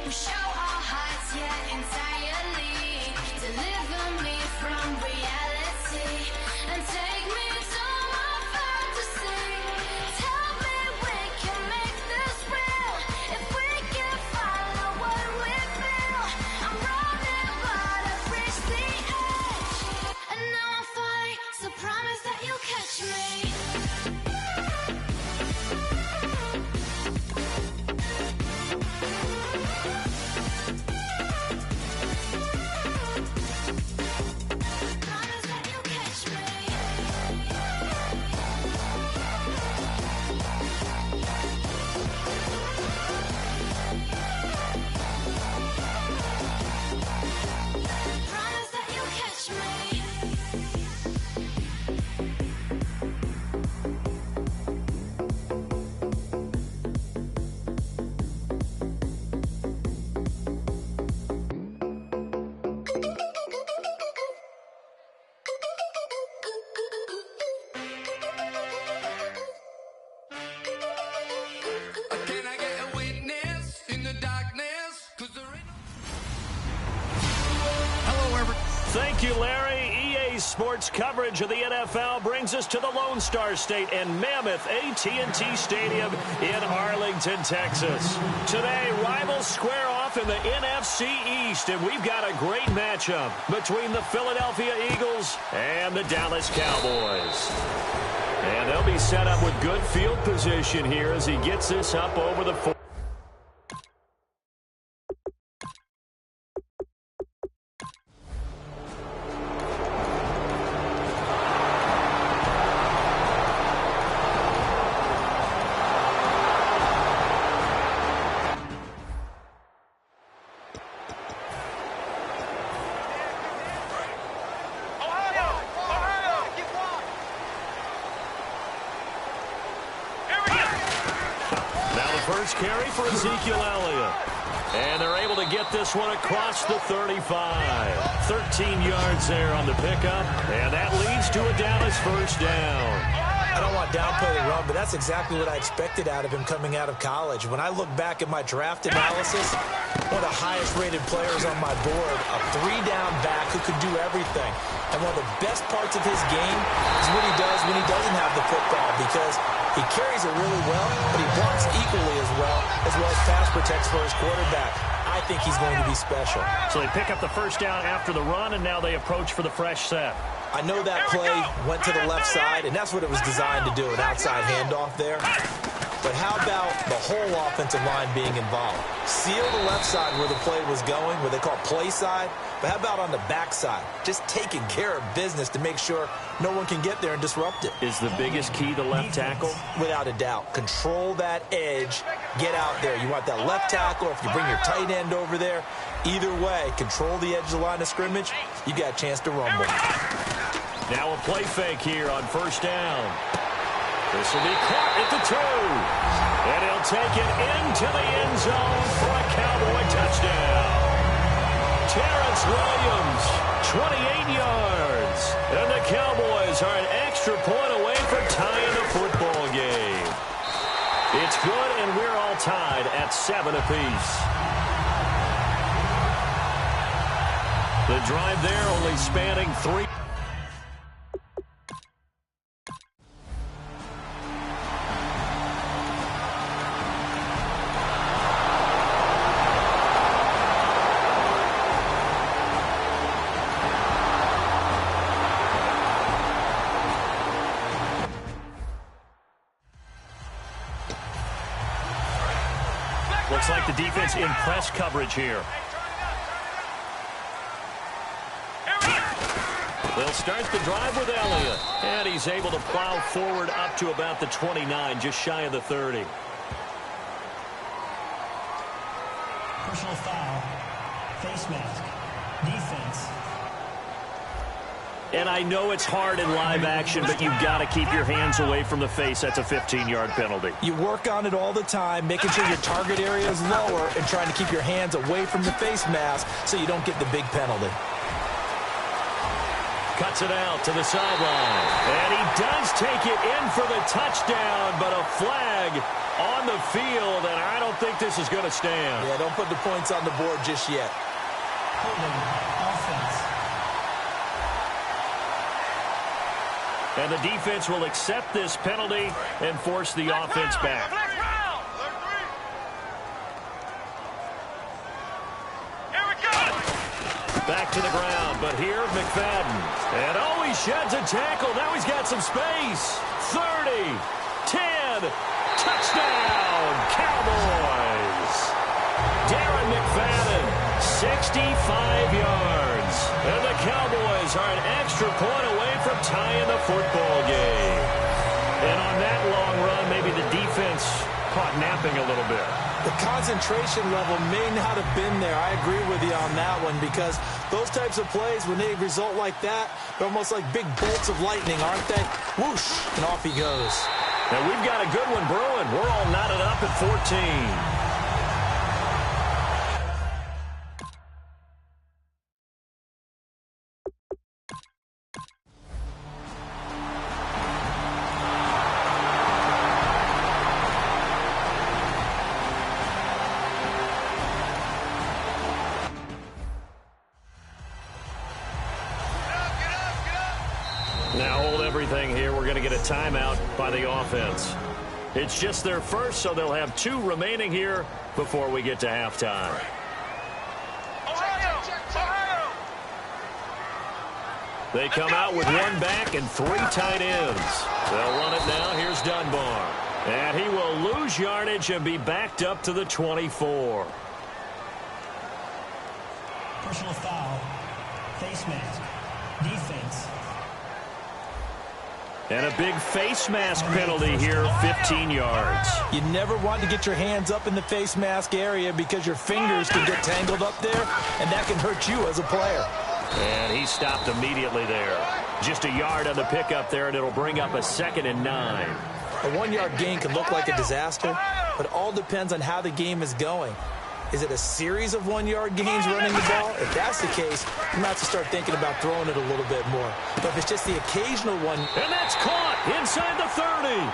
We show our hearts, yeah, entirely. Deliver me from reality and take me to my fantasy. Tell me we can make this real if we can follow what we feel. I'm running, but I've reached the edge, and now I'm falling. So promise that you'll catch me. Thank you, Larry. EA Sports coverage of the NFL brings us to the Lone Star State and Mammoth AT&T Stadium in Arlington, Texas. Today, rivals square off in the NFC East, and we've got a great matchup between the Philadelphia Eagles and the Dallas Cowboys. And they'll be set up with good field position here as he gets this up over the 4. First carry for Ezekiel Elliott. And they're able to get this one across the 35. 13 yards there on the pickup. And that leads to a Dallas first down. I don't want to downplay the run, but that's exactly what I expected out of him coming out of college. When I look back at my draft analysis, one of the highest-rated players on my board, a three-down back who could do everything. And one of the best parts of his game is what he does when he doesn't have the football, because he carries it really well, but he blocks equally as well as pass protects for his quarterback. I think he's going to be special. So they pick up the first down after the run, and now they approach for the fresh set. I know that play went to the left side, and that's what it was designed to do, an outside handoff there. But how about the whole offensive line being involved? Seal the left side where the play was going, what they call play side. But how about on the back side? Just taking care of business to make sure no one can get there and disrupt it. Is the biggest key the left tackle? Without a doubt. Control that edge. Get out there. You want that left tackle, or if you bring your tight end over there, either way, control the edge of the line of scrimmage, you got a chance to rumble. Now a play fake here on first down. This will be caught at the 2. And he'll take it into the end zone for a Cowboy touchdown. Terrence Williams, 28 yards. And the Cowboys are an extra point away from tying the football game. It's good, and we're all tied at 7 apiece. The drive there only spanning 3. Looks like the defense in press coverage here. They'll start the drive with Elliott. And he's able to plow forward up to about the 29, just shy of the 30. Personal foul. Face mask. Defense. And I know it's hard in live action, but you've got to keep your hands away from the face. That's a 15-yard penalty. You work on it all the time, making sure your target area is lower and trying to keep your hands away from the face mask so you don't get the big penalty. Cuts it out to the sideline. And he does take it in for the touchdown, but a flag on the field, and I don't think this is going to stand. Yeah, don't put the points on the board just yet. Holding offense. And the defense will accept this penalty and force the offense back. Back to the ground, but here McFadden. And oh, he sheds a tackle. Now he's got some space. 30, 10, touchdown, Cowboys. Darren McFadden, 65 yards. And the Cowboys are an extra point away from tying the football game. And on that long run, maybe the defense caught napping a little bit. The concentration level may not have been there. I agree with you on that one, because those types of plays, when they result like that, they're almost like big bolts of lightning, aren't they? Whoosh, and off he goes. And we've got a good one brewing. We're all knotted up at 14. Now hold everything here. We're going to get a timeout by the offense. It's just their first, so they'll have 2 remaining here before we get to halftime. They come out with 1 back and 3 tight ends. They'll run it now. Here's Dunbar. And he will lose yardage and be backed up to the 24. Personal foul. Face mask. Defense. And a big face mask penalty here, 15 yards. You never want to get your hands up in the face mask area because your fingers can get tangled up there, and that can hurt you as a player. And he stopped immediately there. Just a yard on the pickup there, and it'll bring up a 2nd and 9. A 1-yard gain can look like a disaster, but it all depends on how the game is going. Is it a series of 1-yard gains running the ball? If that's the case, you might have to start thinking about throwing it a little bit more. But if it's just the occasional one... And that's caught inside the 30.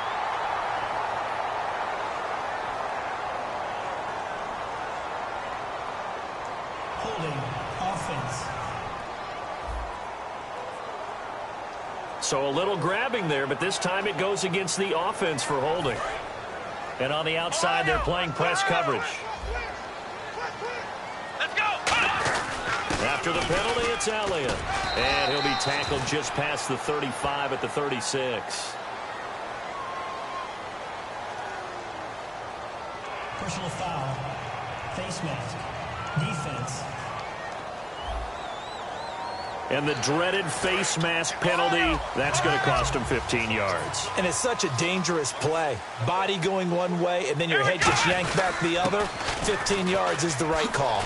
Holding offense. So a little grabbing there, but this time it goes against the offense for holding. And on the outside, they're playing press coverage. After the penalty, it's Elliott. And he'll be tackled just past the 35 at the 36. Personal foul. Face mask. Defense. And the dreaded face mask penalty, that's going to cost him 15 yards. And it's such a dangerous play. Body going one way, and then your head gets yanked back the other. 15 yards is the right call.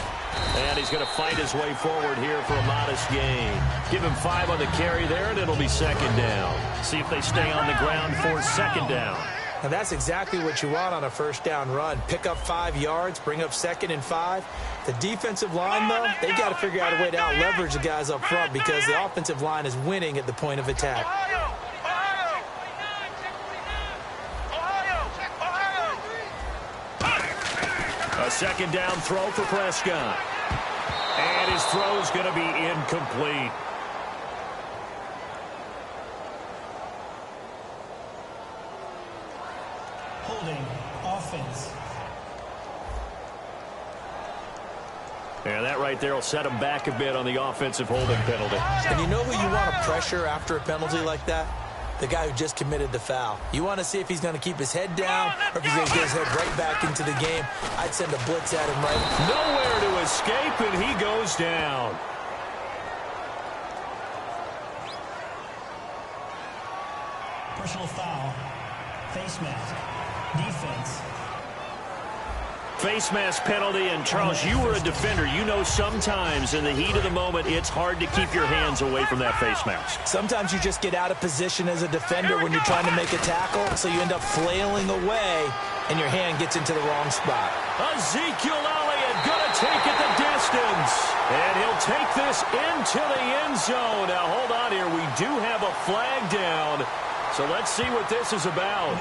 And he's going to fight his way forward here for a modest gain. Give him 5 on the carry there, and it'll be 2nd down. See if they stay on the ground for 2nd down. And that's exactly what you want on a 1st down run. Pick up 5 yards, bring up 2nd and 5. The defensive line, though, they got to figure out a way to out-leverage the guys up front because the offensive line is winning at the point of attack. A 2nd down throw for Prescott. And his throw is going to be incomplete. Holding offense. And that right there will set him back a bit on the offensive holding penalty. And you know who you want to pressure after a penalty like that? The guy who just committed the foul. You want to see if he's going to keep his head down or if he's going to get his head right back into the game. I'd send a blitz at him right. Nowhere to escape, and he goes down. Personal foul. Face mask. Defense. Face mask penalty, and Charles, you were a defender. You know sometimes in the heat of the moment, it's hard to keep your hands away from that face mask. Sometimes you just get out of position as a defender when you're trying to make a tackle, so you end up flailing away, and your hand gets into the wrong spot. Ezekiel Elliott gonna take it the distance. And he'll take this into the end zone. Now, hold on here. We do have a flag down. So let's see what this is about.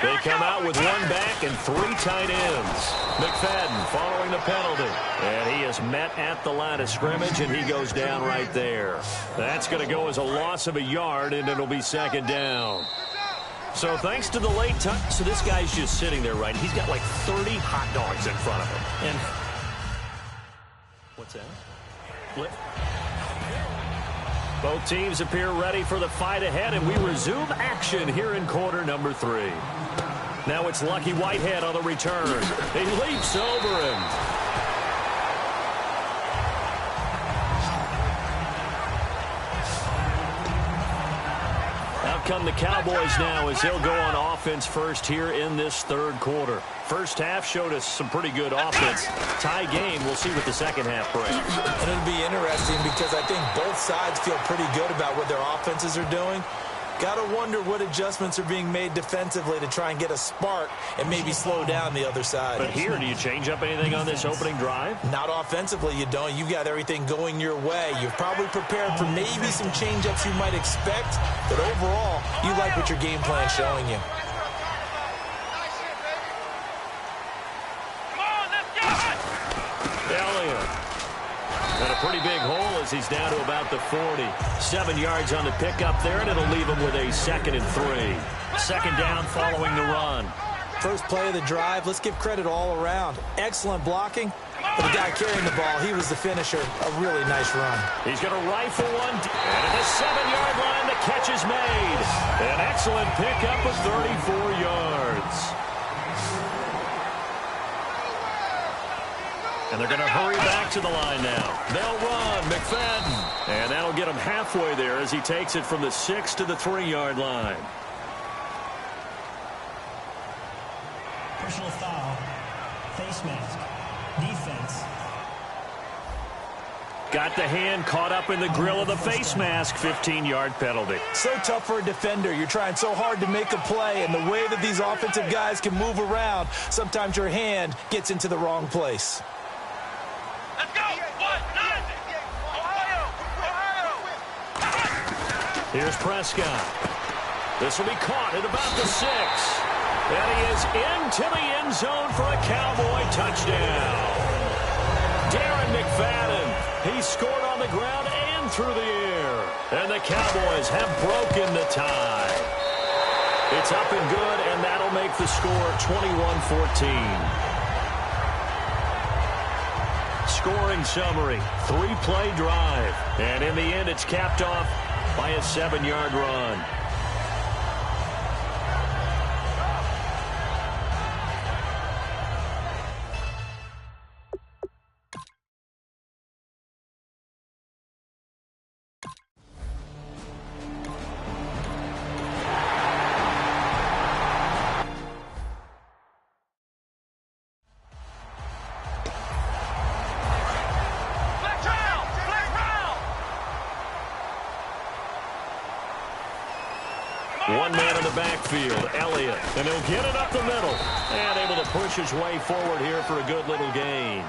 They come out with one back and 3 tight ends. McFadden following the penalty. And he is met at the line of scrimmage, and he goes down right there. That's going to go as a loss of a yard, and it'll be second down. So thanks to the late touch, so this guy's just sitting there, right? He's got like 30 hot dogs in front of him. And what's that? Flip. Both teams appear ready for the fight ahead, and we resume action here in quarter number 3. Now it's Lucky Whitehead on the return. He leaps over him. Out come the Cowboys now as they'll go on offense first here in this third quarter. First half showed us some pretty good offense. Tie game. We'll see what the second half brings. And it'll be interesting because I think both sides feel pretty good about what their offenses are doing. Got to wonder what adjustments are being made defensively to try and get a spark and maybe slow down the other side. But here, do you change up anything on this opening drive? Not offensively, you don't. You've got everything going your way. You've probably prepared for maybe some change-ups you might expect, but overall, you like what your game plan is showing you. And a pretty big hole as he's down to about the 40. 7 yards on the pickup there, and it'll leave him with a 2nd and 3. Second down following the run. First play of the drive, let's give credit all around. Excellent blocking, but the guy carrying the ball, he was the finisher. A really nice run. He's going to rifle one, and at the 7-yard line, the catch is made. An excellent pickup of 34 yards. And they're going to hurry back to the line now. They'll run, McFadden. And that'll get him halfway there as he takes it from the 6 to the 3-yard line. Personal foul. Face mask. Defense. Got the hand caught up in the grill of the face mask. 15-yard penalty. So tough for a defender. You're trying so hard to make a play, and the way that these offensive guys can move around, sometimes your hand gets into the wrong place. Here's Prescott. This will be caught at about the 6. And he is into the end zone for a Cowboy touchdown. Darren McFadden. He scored on the ground and through the air. And the Cowboys have broken the tie. It's up and good, and that'll make the score 21-14. Scoring summary, 3-play drive. And in the end, it's capped off by a 7-yard run. One man in the backfield, Elliott. And he'll get it up the middle. And able to push his way forward here for a good little gain.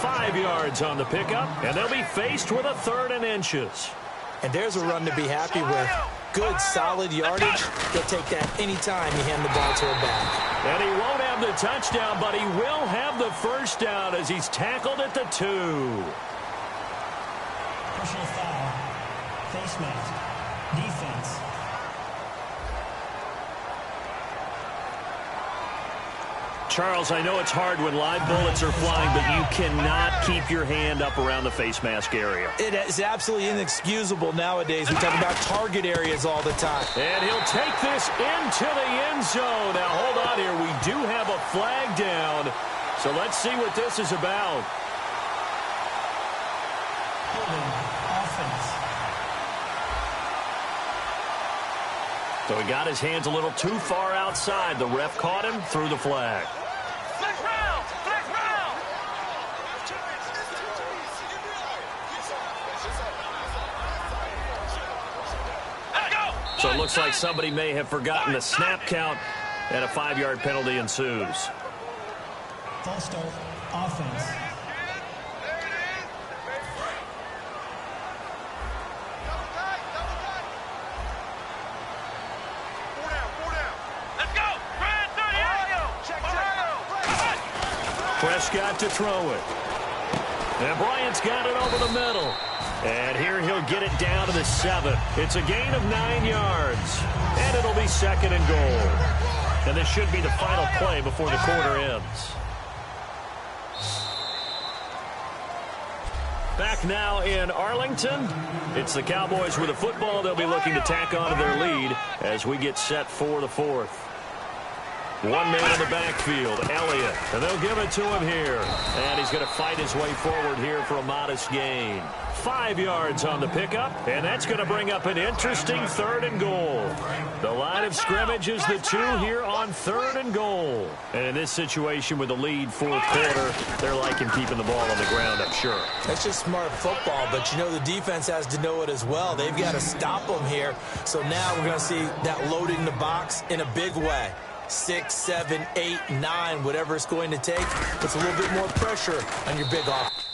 5 yards on the pickup. And they'll be faced with a 3rd and inches. And there's a run to be happy with. Good, solid yardage. He'll take that anytime you hand the ball to a back. And he won't have the touchdown, but he will have the first down as he's tackled at the 2. Personal foul. Face mask. Defense. Charles, I know it's hard when live bullets are flying, but you cannot keep your hand up around the face mask area. It is absolutely inexcusable nowadays. We talk about target areas all the time. And he'll take this into the end zone. Now, hold on here. We do have a flag down. So let's see what this is about. Holding. Offense. So he got his hands a little too far outside. The ref caught him, threw the flag. Flag round! Flag round! So it looks like somebody may have forgotten the snap count, and a 5-yard penalty ensues. False start, offense. Prescott to throw it. And Bryant's got it over the middle. And here he'll get it down to the 7. It's a gain of 9 yards. And it'll be 2nd and goal. And this should be the final play before the quarter ends. Back now in Arlington. It's the Cowboys with the football. They'll be looking to tack on to their lead as we get set for the 4th. One man in the backfield, Elliott, and they'll give it to him here. And he's going to fight his way forward here for a modest gain. 5 yards on the pickup, and that's going to bring up an interesting 3rd and goal. The line of scrimmage is the 2 here on 3rd and goal. And in this situation with the lead 4th quarter, they're liking keeping the ball on the ground, I'm sure. That's just smart football, but you know the defense has to know it as well. They've got to stop them here. So now we're going to see that loading the box in a big way. 6, 7, 8, 9, whatever it's going to take. Puts a little bit more pressure on your big offense.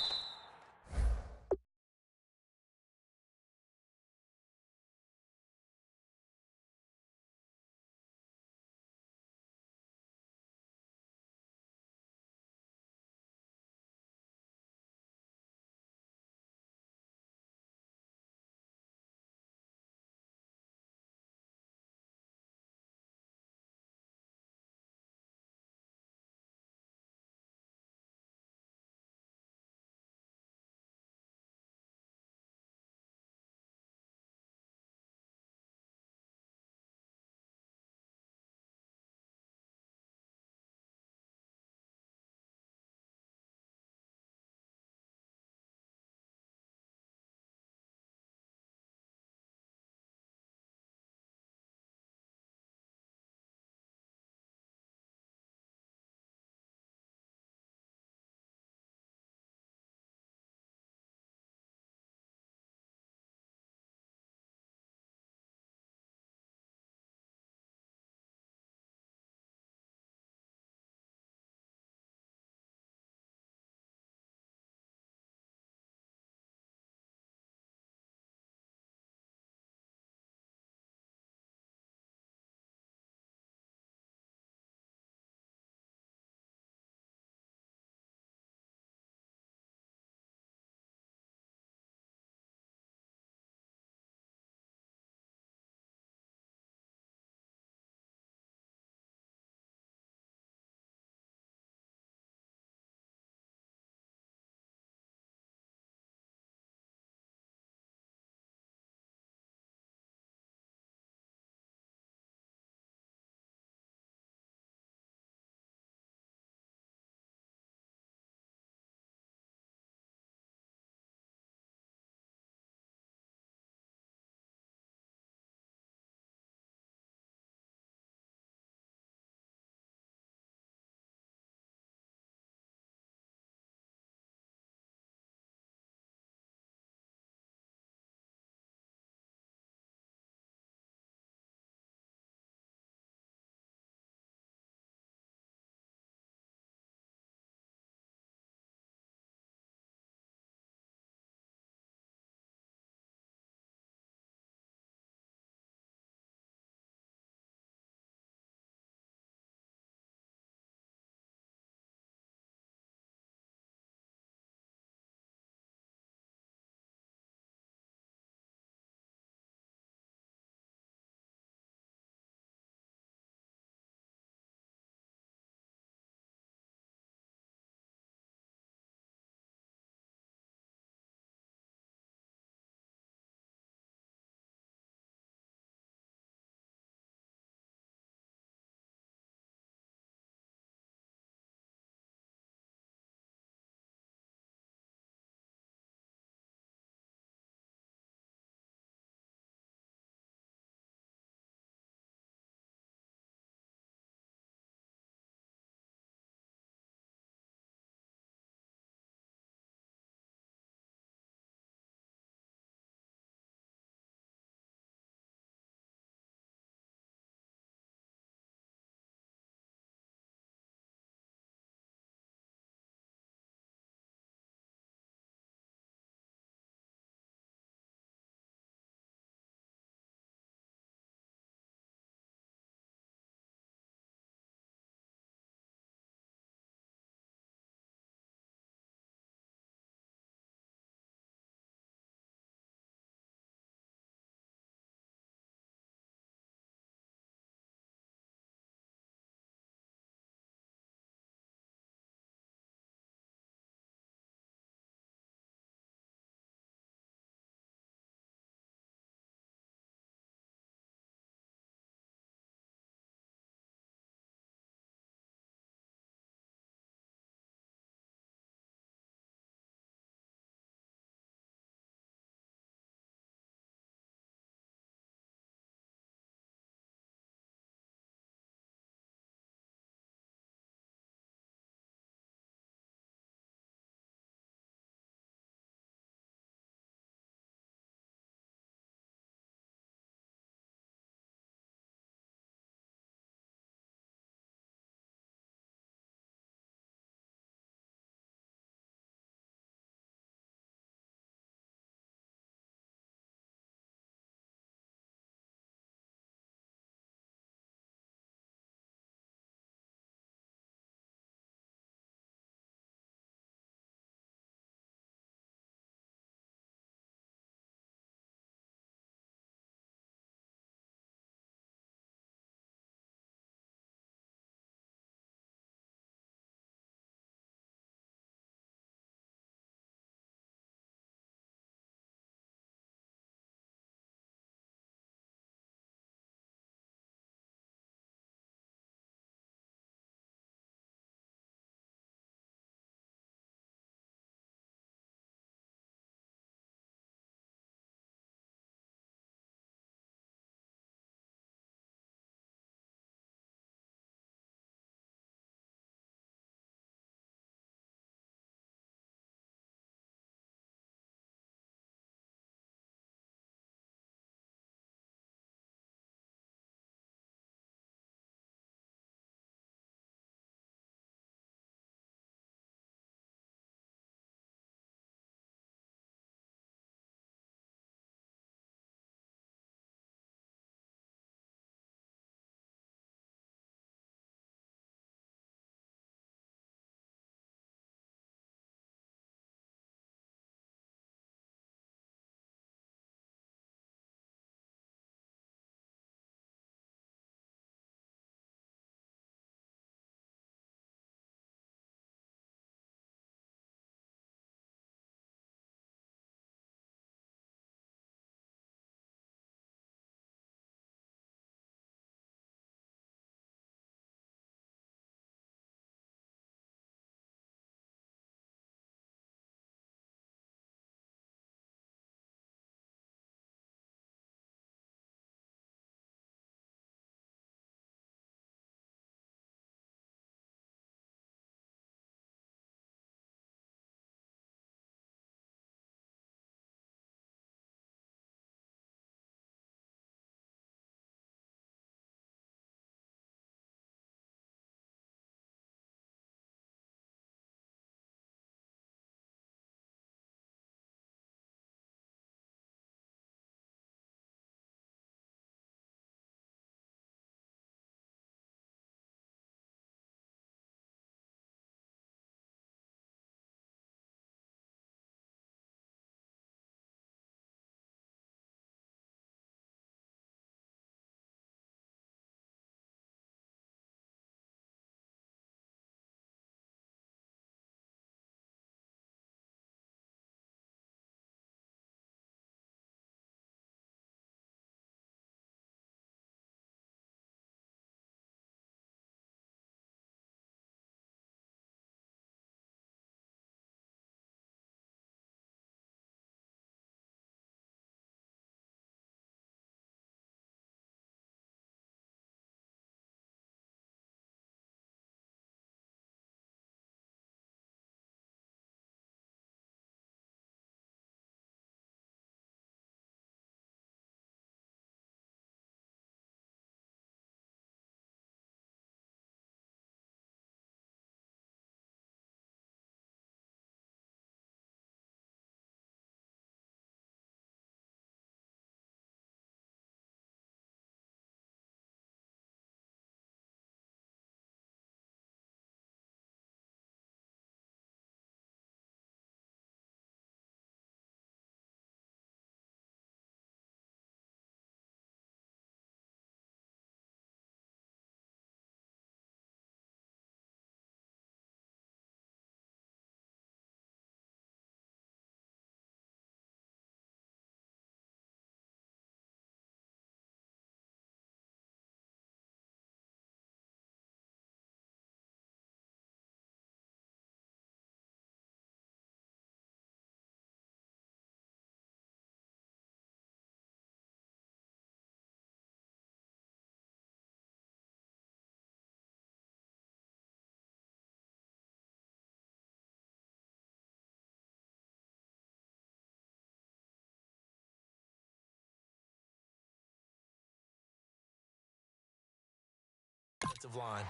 offensive line.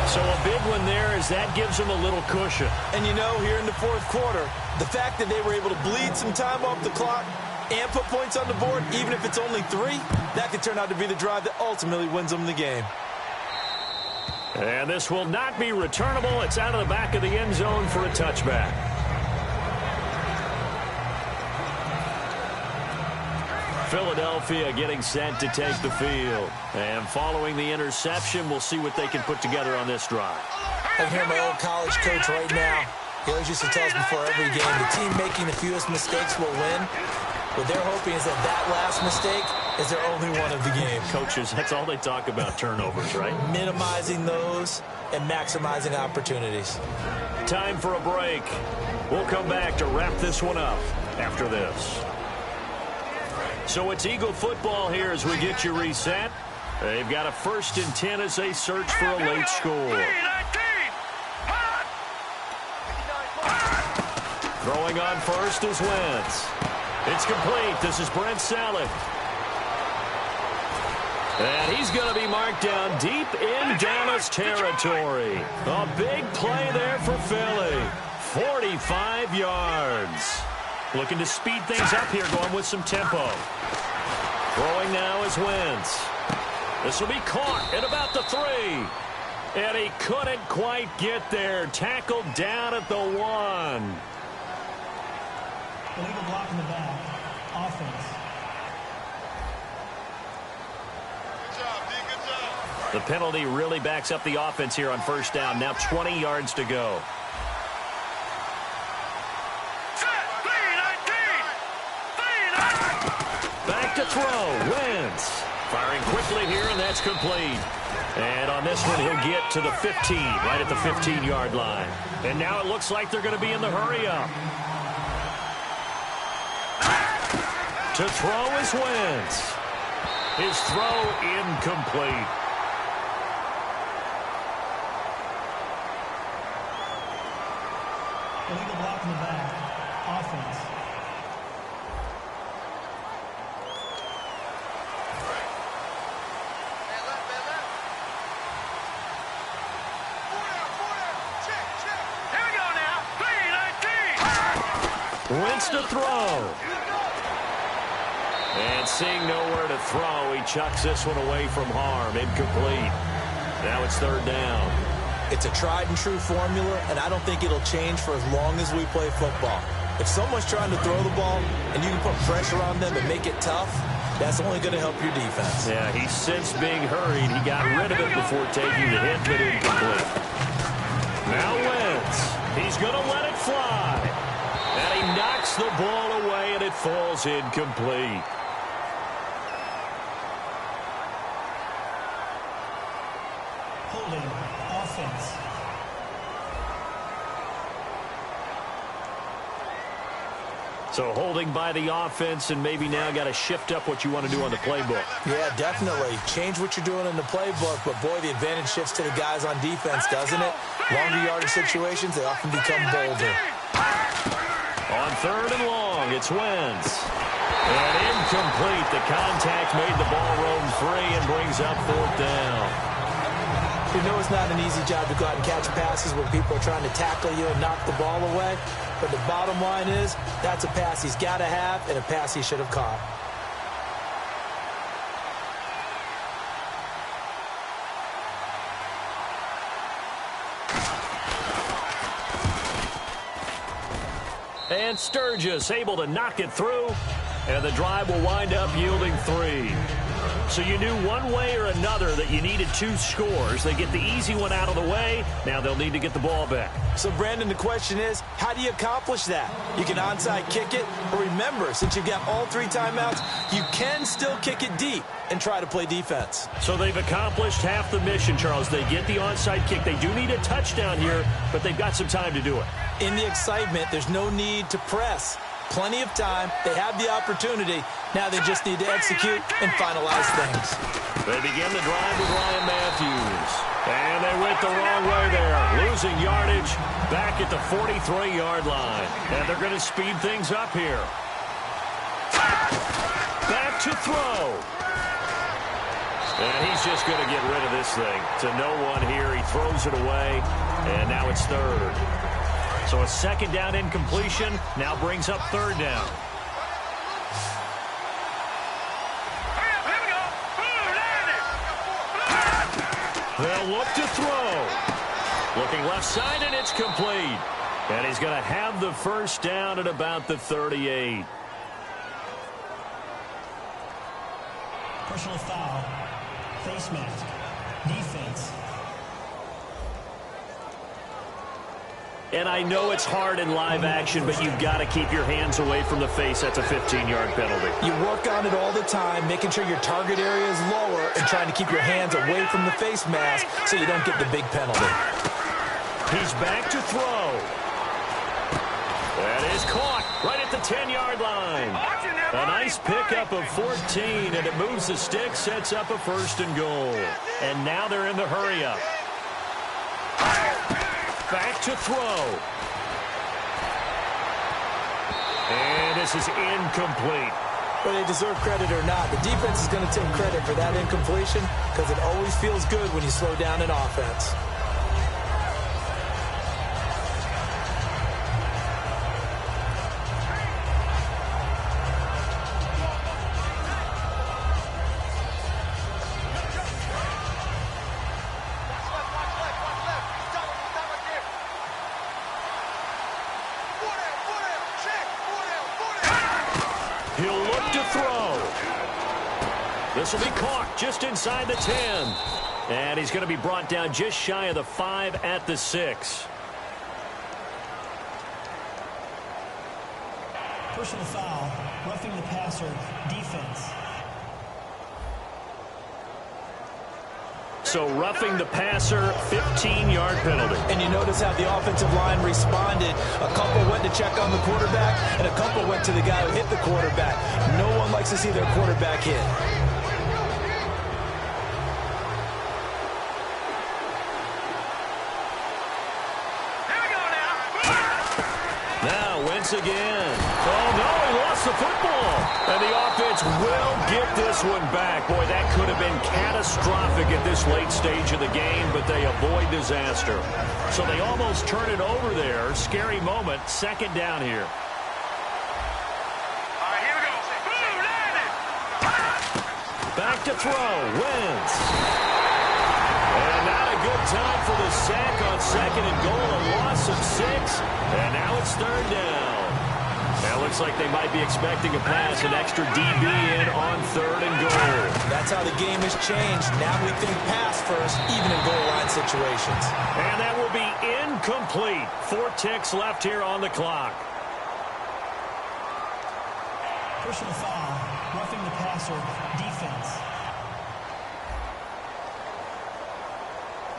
So a big one there as that gives them a little cushion. And you know, here in the fourth quarter, the fact that they were able to bleed some time off the clock and put points on the board, even if it's only 3, that could turn out to be the drive that ultimately wins them the game. And this will not be returnable. It's out of the back of the end zone for a touchback. Philadelphia getting set to take the field. And following the interception, we'll see what they can put together on this drive. I can hear my old college coach right now. He always used to tell us before every game, the team making the fewest mistakes will win. What they're hoping is that that last mistake is their only one of the game. Coaches, that's all they talk about, turnovers, right? Minimizing those and maximizing opportunities. Time for a break. We'll come back to wrap this one up after this. So it's Eagle football here as we get you reset. They've got a 1st and 10 as they search for a late score. Throwing on first is Wentz. It's complete. This is Brent Salek. And he's going to be marked down deep in Dallas territory. A big play there for Philly. 45 yards. Looking to speed things up here, going with some tempo. Throwing now is Wentz. This will be caught at about the 3. And he couldn't quite get there. Tackled down at the 1. Illegal block in the back. Offense. Good job, D. Good job. The penalty really backs up the offense here on 1st down. Now 20 yards to go. Back to throw. Wentz. Firing quickly here, and that's complete. And on this one, he'll get to the 15, right at the 15-yard line. And now it looks like they're going to be in the hurry-up. To throw is Wentz. His throw incomplete. Illegal block in the back. Offense. Wentz to throw. And seeing nowhere to throw, he chucks this one away from harm. Incomplete. Now it's 3rd down. It's a tried and true formula, and I don't think it'll change for as long as we play football. If someone's trying to throw the ball and you can put pressure on them and make it tough, that's only going to help your defense. Yeah, he sensed being hurried. He got rid of it before taking the hit, but incomplete. Now Wentz. He's going to let it fly. And he knocks the ball away, and it falls incomplete. Holding. Offense. So holding by the offense, and maybe now got to shift up what you want to do on the playbook. Yeah, definitely. Change what you're doing in the playbook, but boy, the advantage shifts to the guys on defense, doesn't it? Longer yardage situations, they often become bolder. On 3rd and long, it's Wentz. And incomplete. The contact made the ball roam free and brings up 4th down. You know it's not an easy job to go out and catch passes when people are trying to tackle you and knock the ball away. But the bottom line is, that's a pass he's got to have and a pass he should have caught. And Sturgis able to knock it through, and the drive will wind up yielding 3. So you knew one way or another that you needed 2 scores. They get the easy one out of the way. Now they'll need to get the ball back. So, Brandon, the question is, how do you accomplish that? You can onside kick it, but remember, since you've got all 3 timeouts, you can still kick it deep and try to play defense. So they've accomplished half the mission, Charles. They get the onside kick. They do need a touchdown here, but they've got some time to do it. In the excitement, there's no need to press. Plenty of time. They have the opportunity. Now they just need to execute and finalize things. They begin the drive with Ryan Matthews. And they went the wrong way there. Losing yardage back at the 43-yard line. And they're going to speed things up here. Back to throw. And he's just going to get rid of this thing. To no one here. He throws it away, and now it's third. So a second down incompletion now brings up third down. They'll look to throw. Looking left side, and it's complete. And he's going to have the first down at about the 38. Personal foul. Face mask. Defense. And I know it's hard in live action, but you've got to keep your hands away from the face. That's a 15-yard penalty. You work on it all the time, making sure your target area is lower and trying to keep your hands away from the face mask so you don't get the big penalty. He's back to throw. That is caught right at the 10-yard line. A nice pickup of 14, and it moves the stick, sets up a first and goal. And now they're in the hurry-up. Back to throw. And this is incomplete. Whether they deserve credit or not, the defense is going to take credit for that incompletion because it always feels good when you slow down an offense. He'll look to throw. This will be caught just inside the 10. And he's going to be brought down just shy of the 5 at the 6. Personal foul. Roughing the passer. Defense. So roughing the passer, 15-yard penalty. And you notice how the offensive line responded. A couple went to check on the quarterback, and a couple went to the guy who hit the quarterback. No one likes to see their quarterback hit. Now, Wentz again. Oh, no, he lost the football. And the offense will get this one back. Boy, that could have been catastrophic at this late stage of the game, but they avoid disaster. So they almost turn it over there. Scary moment. Second down here. All right, here we go. Boom, landed. Back to throw. Wentz. And not a good time for the sack on second and goal. A loss of 6. And now it's third down. Now it looks like they might be expecting a pass, an extra DB in on third and goal. That's how the game has changed. Now we think pass first, even in goal line situations. And that will be incomplete. 4 ticks left here on the clock. Personal foul. Roughing the passer. Defense.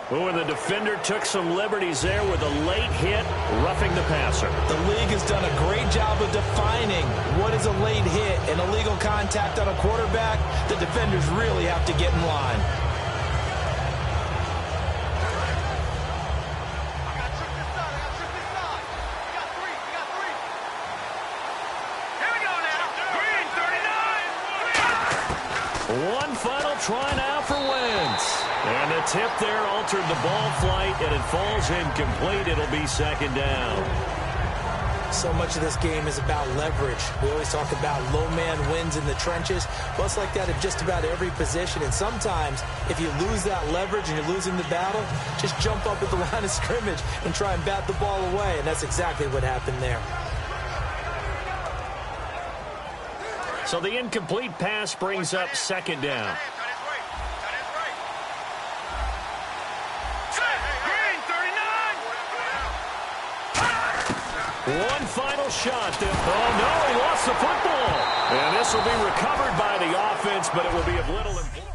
Oh, and the defender took some liberties there with a late hit, roughing the passer. The league has done a great job of defining what is a late hit. An illegal contact on a quarterback, the defenders really have to get in line. One final try now for Wentz. And the tip there altered the ball flight, and it falls incomplete. It'll be second down. So much of this game is about leverage. We always talk about low man wins in the trenches. Well, it's like that in just about every position. And sometimes, if you lose that leverage and you're losing the battle, just jump up at the line of scrimmage and try and bat the ball away. And that's exactly what happened there. So the incomplete pass brings up second down. One final shot. Oh, no, he lost the football. And this will be recovered by the offense, but it will be of little importance.